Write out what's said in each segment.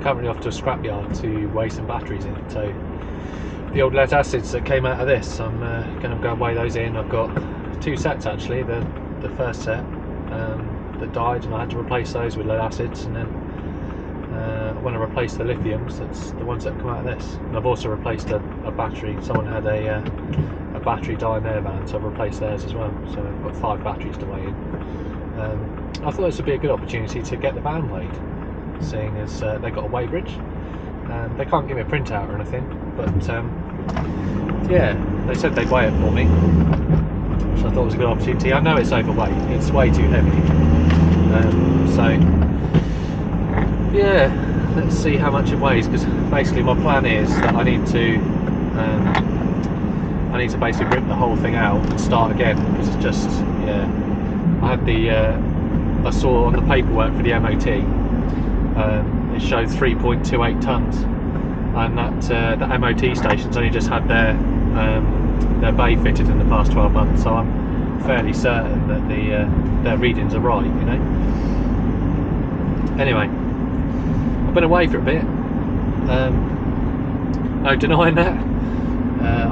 currently off to a scrapyard to weigh some batteries in. So the old lead acids that came out of this, I'm going to go and weigh those in. I've got 2 sets actually. The first set that died, and I had to replace those with lead acids, and then when I replaced the lithiums, that's the ones that come out of this. And I've also replaced a battery. Someone had a battery die in their van, so I've replaced theirs as well. So I've got 5 batteries to weigh in. I thought this would be a good opportunity to get the van weighed, seeing as they've got a weigh bridge. They can't give me a printout or anything, but yeah, they said they'd weigh it for me, which I thought was a good opportunity. I know it's overweight, it's way too heavy, so yeah, let's see how much it weighs, because basically my plan is that I need to basically rip the whole thing out and start again, because it's just, yeah, I had I saw on the paperwork for the MOT, it showed 3.28 tons, and that the MOT station's only just had their bay fitted in the past 12 months, so I'm fairly certain that their readings are right, you know. Anyway, I've been away for a bit, no denying that.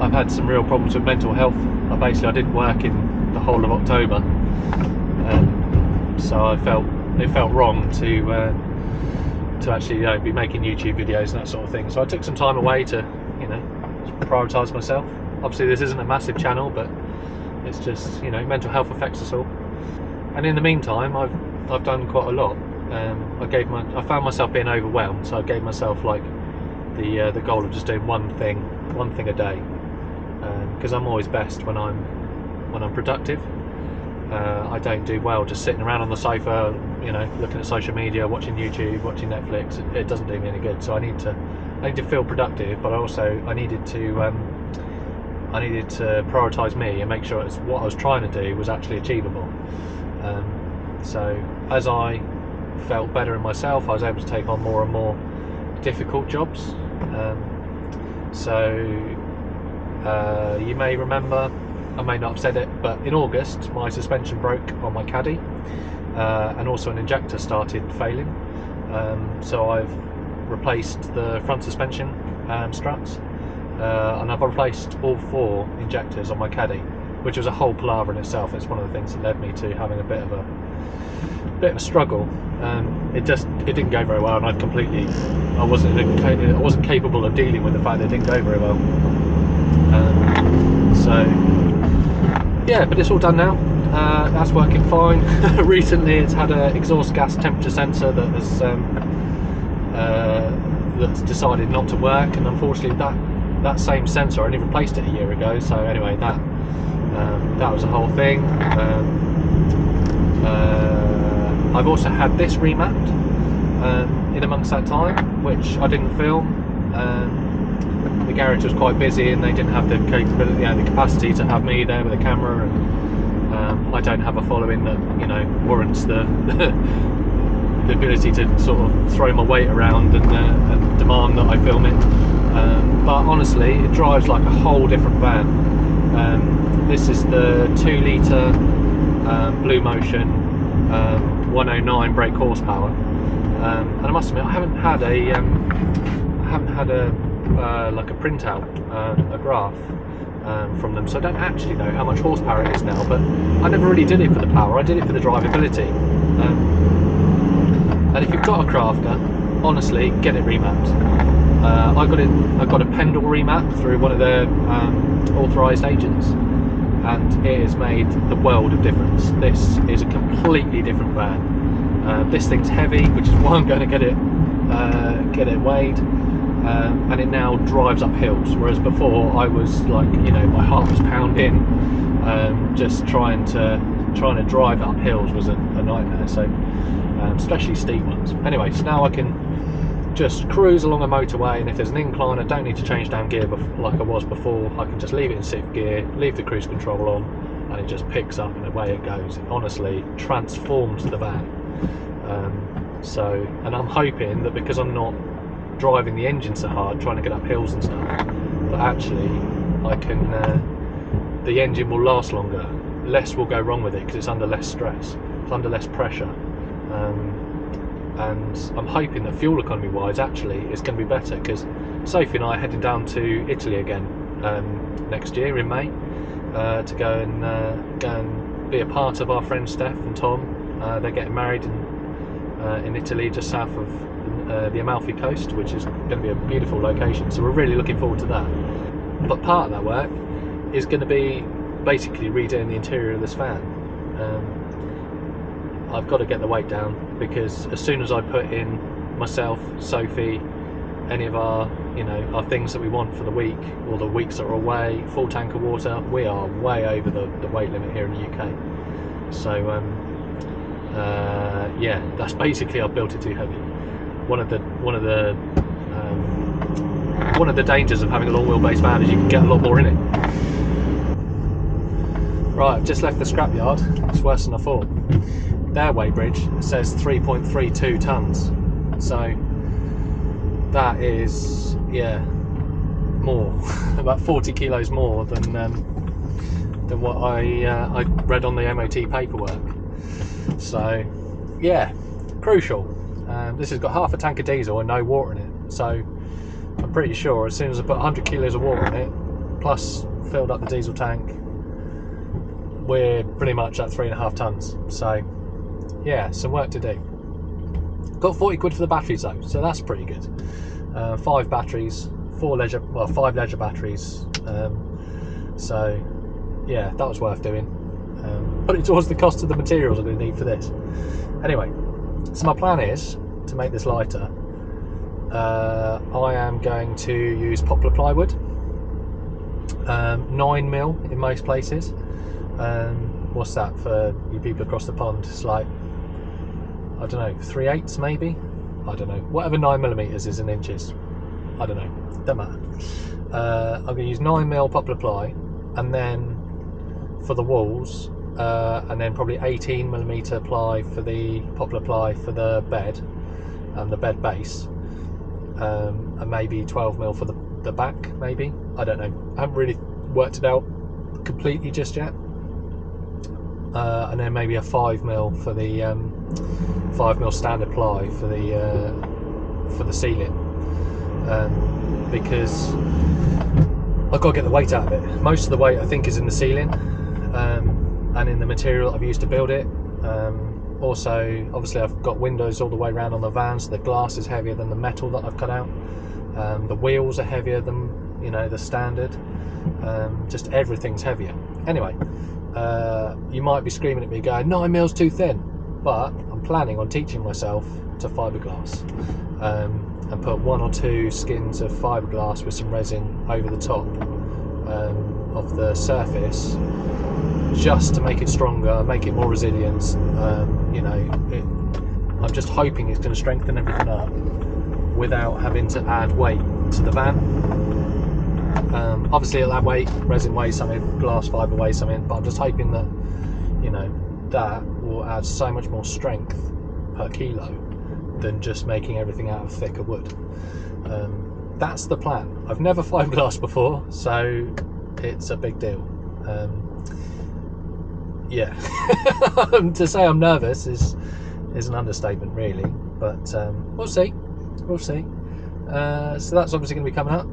I've had some real problems with mental health. I didn't work in the whole of October, so it felt wrong to actually, you know, be making YouTube videos and that sort of thing. So I took some time away to, you know, prioritise myself. Obviously this isn't a massive channel, but it's just, you know, mental health affects us all. And in the meantime, I've done quite a lot. I found myself being overwhelmed, so I gave myself like the goal of just doing one thing a day, because I'm always best when I'm productive. I don't do well just sitting around on the sofa, you know, looking at social media, watching YouTube, watching Netflix. It doesn't do me any good. So I need to feel productive, but I needed to prioritise me and make sure it's what I was trying to do was actually achievable. So as I felt better in myself, I was able to take on more and more difficult jobs. You may remember, I may not have said it, but in August my suspension broke on my caddy, and also an injector started failing. So I've replaced the front suspension struts, and I've replaced all 4 injectors on my caddy, which was a whole palaver in itself. It's one of the things that led me to having a bit of a struggle. It didn't go very well, and I wasn't capable of dealing with the fact that it didn't go very well. So yeah, but it's all done now. That's working fine. Recently it's had an exhaust gas temperature sensor that has that's decided not to work, and unfortunately that same sensor, I only replaced it a year ago. So anyway, that was a whole thing. I've also had this remapped in amongst that time, which I didn't film. The garage was quite busy and they didn't have the capability and the capacity to have me there with a camera, and I don't have a following that, you know, warrants the the ability to sort of throw my weight around and demand that I film it. But honestly, it drives like a whole different van. This is the 2 litre Blue Motion 109 brake horsepower, and I must admit I haven't had a like a printout, a graph from them, so I don't actually know how much horsepower it is now. But I never really did it for the power, I did it for the drivability. And if you've got a crafter, honestly, get it remapped. I got a Pendle remap through one of their authorised agents, and it has made the world of difference. This is a completely different van. This thing's heavy, which is why I'm going to get it weighed, and it now drives up hills, whereas before I was like, you know, my heart was pounding, just trying to drive up hills was a nightmare. So especially steep ones. Anyway, so now I can just cruise along a motorway, and if there's an incline I don't need to change down gear like I was before. I can just leave it in 6th gear, leave the cruise control on, and it just picks up and away it goes. It honestly transforms the van. And I'm hoping that because I'm not driving the engine so hard, trying to get up hills and stuff, that actually I can, the engine will last longer, less will go wrong with it because it's under less stress, it's under less pressure. and I'm hoping that fuel economy wise actually it's going to be better, because Sophie and I are heading down to Italy again next year in May to go and be a part of our friends Steph and Tom. They're getting married in Italy, just south of the Amalfi coast, which is going to be a beautiful location, so we're really looking forward to that. But part of that work is going to be basically redoing the interior of this van. I've got to get the weight down, because as soon as I put in myself, Sophie, any of our things that we want for the week, or the weeks that are away, full tank of water, we are way over the weight limit here in the UK. So yeah, that's basically I've built it too heavy. One of the dangers of having a long wheelbase van is you can get a lot more in it. Right, I've just left the scrapyard. It's worse than I thought. Their weight bridge says 3.32 tons, so that is, yeah, more, about 40 kilos more than what I read on the MOT paperwork. So yeah, crucial. This has got half a tank of diesel and no water in it, so I'm pretty sure as soon as I put 100 kilos of water in it, plus filled up the diesel tank, we're pretty much at 3.5 tons. So yeah, some work to do. Got 40 quid for the batteries though, so that's pretty good. 5 batteries, 5 leisure batteries. So yeah, that was worth doing. Put it towards the cost of the materials I'm going to need for this. Anyway, so my plan is to make this lighter. I am going to use poplar plywood, 9mm in most places. What's that for you people across the pond? It's like, I don't know, 3/8 maybe? I don't know, whatever 9mm is in inches. I don't know, don't matter. I'm going to use 9mm poplar ply, and then for the walls, and then probably 18mm ply for the poplar ply for the bed and the bed base, and maybe 12mm for the back, maybe. I don't know, I haven't really worked it out completely just yet. And then maybe a 5mm for the 5mm standard ply for the ceiling, because I've got to get the weight out of it. Most of the weight I think is in the ceiling, and in the material I've used to build it. Also, obviously I've got windows all the way around on the van, so the glass is heavier than the metal that I've cut out. The wheels are heavier than the standard. Just everything's heavier. Anyway, you might be screaming at me going, 9mm too thin, but I'm planning on teaching myself to fiberglass, and put 1 or 2 skins of fiberglass with some resin over the top of the surface, just to make it stronger, make it more resilient. I'm just hoping it's going to strengthen everything up without having to add weight to the van. Obviously at that weight, resin weighs something, glass fibre weighs something, but I'm just hoping that that will add so much more strength per kilo than just making everything out of thicker wood. That's the plan. I've never fiberglassed before, so it's a big deal. Yeah, to say I'm nervous is an understatement really, but we'll see. So that's obviously going to be coming up.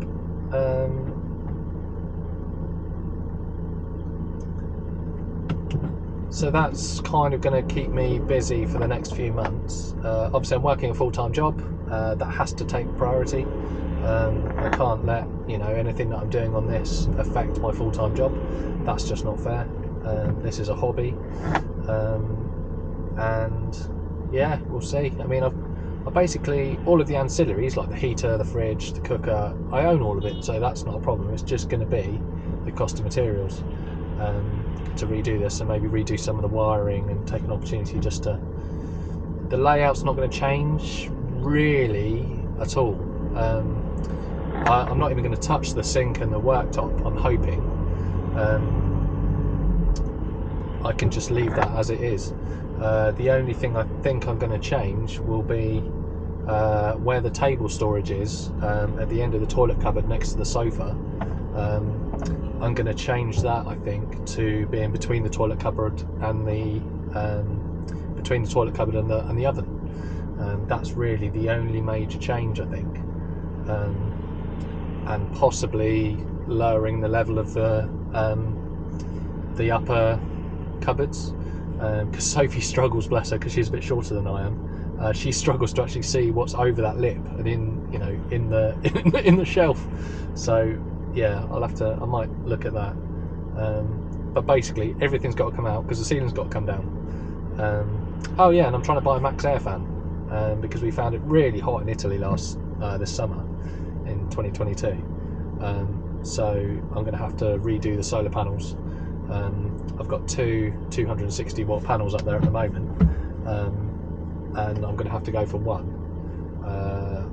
So that's kind of going to keep me busy for the next few months. Obviously I'm working a full-time job, that has to take priority. I can't let anything that I'm doing on this affect my full-time job. That's just not fair. This is a hobby, and yeah, we'll see. I mean, I've basically, all of the ancillaries like the heater, the fridge, the cooker, I own all of it, so that's not a problem. It's just going to be the cost of materials to redo this, and maybe redo some of the wiring, and take an opportunity just to, the layout's not going to change really at all. I'm not even going to touch the sink and the worktop. I'm hoping I can just leave that as it is. The only thing I think I'm going to change will be where the table storage is, at the end of the toilet cupboard next to the sofa. I'm going to change that, I think, to being between the toilet cupboard and the oven, That's really the only major change, I think, and possibly lowering the level of the upper cupboards, because Sophie struggles, bless her, because she's a bit shorter than I am. She struggles to actually see what's over that lip and in the shelf. So yeah, I might look at that. But basically everything's got to come out because the ceiling's got to come down. Oh yeah, and I'm trying to buy a Max Air fan because we found it really hot in Italy this summer in 2022. So I'm going to have to redo the solar panels. I've got two 260 watt panels up there at the moment, and I'm going to have to go for one,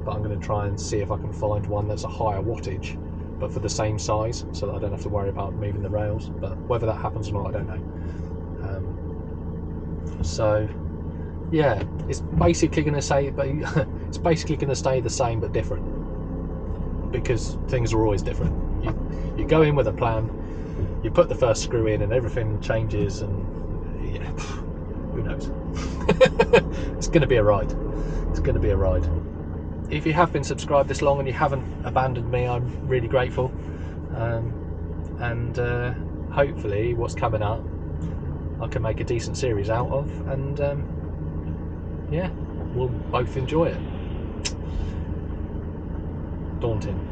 but I'm going to try and see if I can find one that's a higher wattage but for the same size, so that I don't have to worry about moving the rails. But whether that happens or not, I don't know. So yeah, it's basically going to stay the same but different, because things are always different. You go in with a plan, you put the first screw in and everything changes, and yeah, who knows. It's going to be a ride. It's going to be a ride. If you have been subscribed this long and you haven't abandoned me, I'm really grateful. And hopefully what's coming up I can make a decent series out of, and yeah, we'll both enjoy it. Daunting.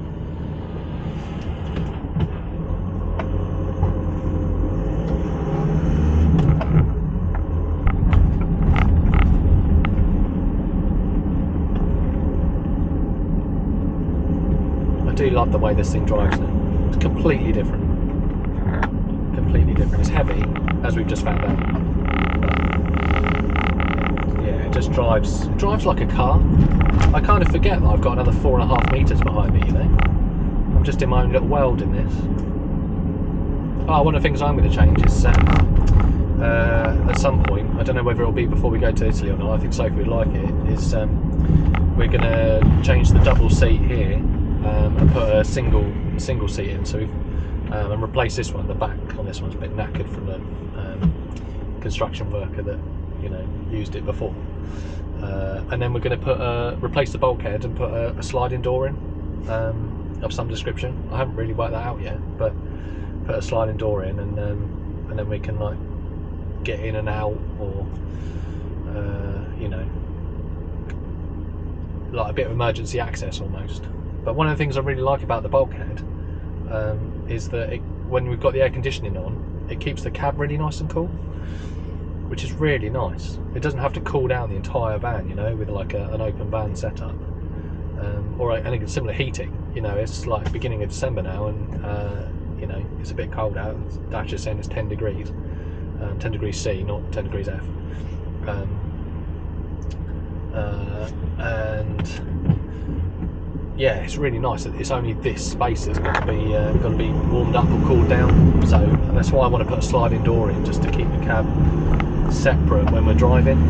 I do love the way this thing drives now. It's completely different. Completely different. It's heavy, as we've just found out. Yeah, it just drives. It drives like a car. I kind of forget that I've got another 4.5 meters behind me. I'm just in my own little world in this. Oh, one of the things I'm going to change is at some point, I don't know whether it'll be before we go to Italy or not, I think Sophie would like it, is we're going to change the double seat here and put a single seat in, so and replace this one. The back on this one's a bit knackered from the construction worker that used it before, and then we're going to replace the bulkhead and put a sliding door in of some description. I haven't really worked that out yet, but put a sliding door in, and then we can like get in and out, or like a bit of emergency access almost. But one of the things I really like about the bulkhead is that when we've got the air conditioning on, it keeps the cab really nice and cool, which is really nice. It doesn't have to cool down the entire van, with like an open van setup, or any similar heating. It's like beginning of December now, and it's a bit cold out. Dash is saying it's 10 degrees, 10 degrees C, not 10 degrees F. And yeah, it's really nice that it's only this space that's got to be warmed up or cooled down. So that's why I want to put a sliding door in, just to keep the cab separate when we're driving.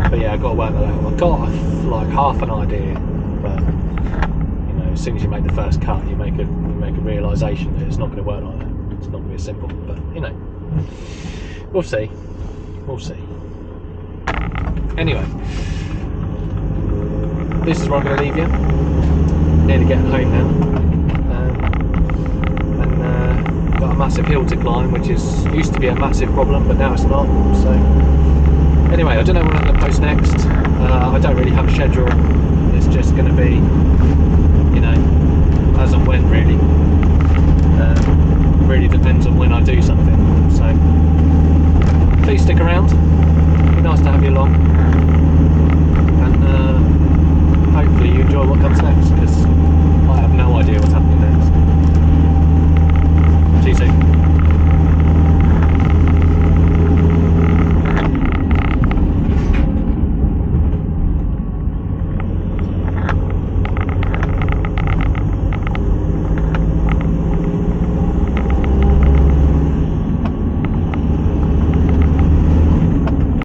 But yeah, I've got to work that out. I've got like half an idea, but as soon as you make the first cut, you make a realisation that it's not going to work like that. It's not going to be as simple, but we'll see. We'll see. Anyway, this is where I'm going to leave you. Nearly getting home now, and got a massive hill to climb, which used to be a massive problem, but now it's not. So anyway, I don't know what I'm going to post next. I don't really have a schedule. It's just going to be, as and when, really. Really depends on when I do something. So please stick around. It'd be nice to have you along, and hopefully you enjoy what comes next, because I have no idea what's happening next.